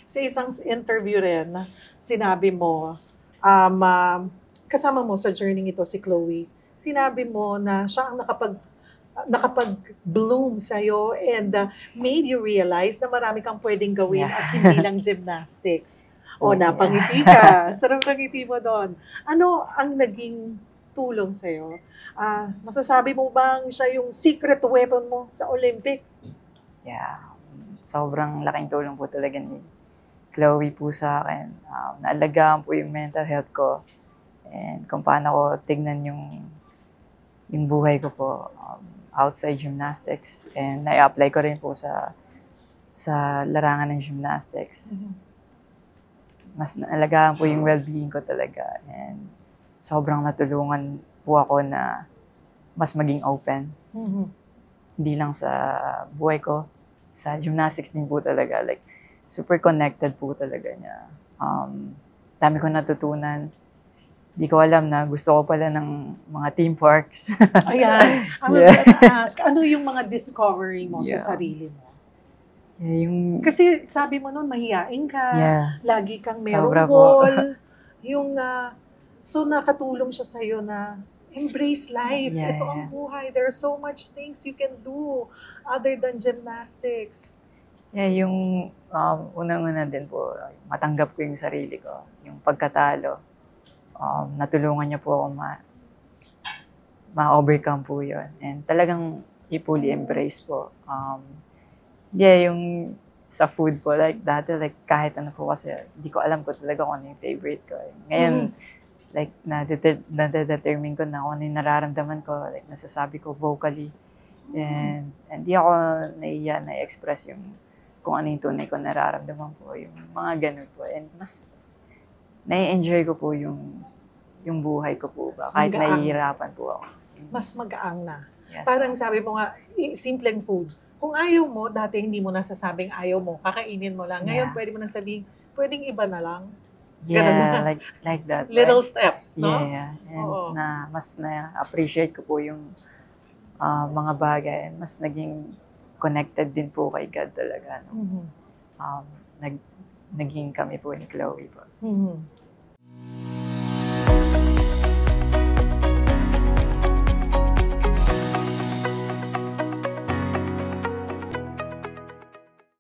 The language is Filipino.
sa isang interview rin, sinabi mo, kasama mo sa journey ito si Chloe, sinabi mo na siya ang nakapag-bloom sa'yo and made you realize na marami kang pwedeng gawin at hindi lang gymnastics. O, napangiti ka. Sarap ng ngiti mo doon. Ano ang naging tulong sa'yo? Masasabi mo bang siya yung secret weapon mo sa Olympics? Yeah. Sobrang laking tulong po talaga ni Chloe po sa akin. Naalagaan po yung mental health ko and kung paano ko tignan yung buhay ko po outside gymnastics. And na-apply ko rin po sa larangan ng gymnastics. Mas naalagaan po yung well-being ko talaga. And sobrang natulungan po ako na mas maging open. Hindi lang sa buhay ko, sa gymnastics din po talaga. Like, super connected po talaga niya. Dami ko natutunan. Di ko alam na gusto ko pala ng mga theme parks. Ayan. I was gonna ask, ano yung mga discovery mo sa sarili mo? Kasi sabi mo noon, mahihain ka, lagi kang merong goal. So nakatulong siya sa'yo na embrace life. Ito ang buhay. There's so much things you can do other than gymnastics. Yung unang-una din po, matanggap ko yung sarili ko. Yung pagkatalo. Natulungan niya po ako ma-overcome po yun. And talagang i-fully embrace po. Yung sa food po, like dati, like kahit ano po kasi, hindi ko alam ko talaga kung ano yung favorite ko. Ngayon, like, na-determine ko na kung ano yung nararamdaman ko, like, nasasabi ko vocally. And hindi ako naiya na-express yung kung ano yung tunay ko nararamdaman po, yung mga ganun po. And mas nai-enjoy ko po yung buhay ko po ba, kahit nahihirapan po ako. Mas magaang na. Yes, parang sabi mo nga, simpleng food. Kung ayaw mo, dati hindi mo nasasabing ayaw mo, kakainin mo lang. Ngayon, pwede mo na sabihin, pwedeng iba na lang. Yeah, like that. Little steps, no? Yeah. And mas na-appreciate ko po yung mga bagay. Mas naging connected din po kay God talaga. No? Naging kami po ni Chloe po.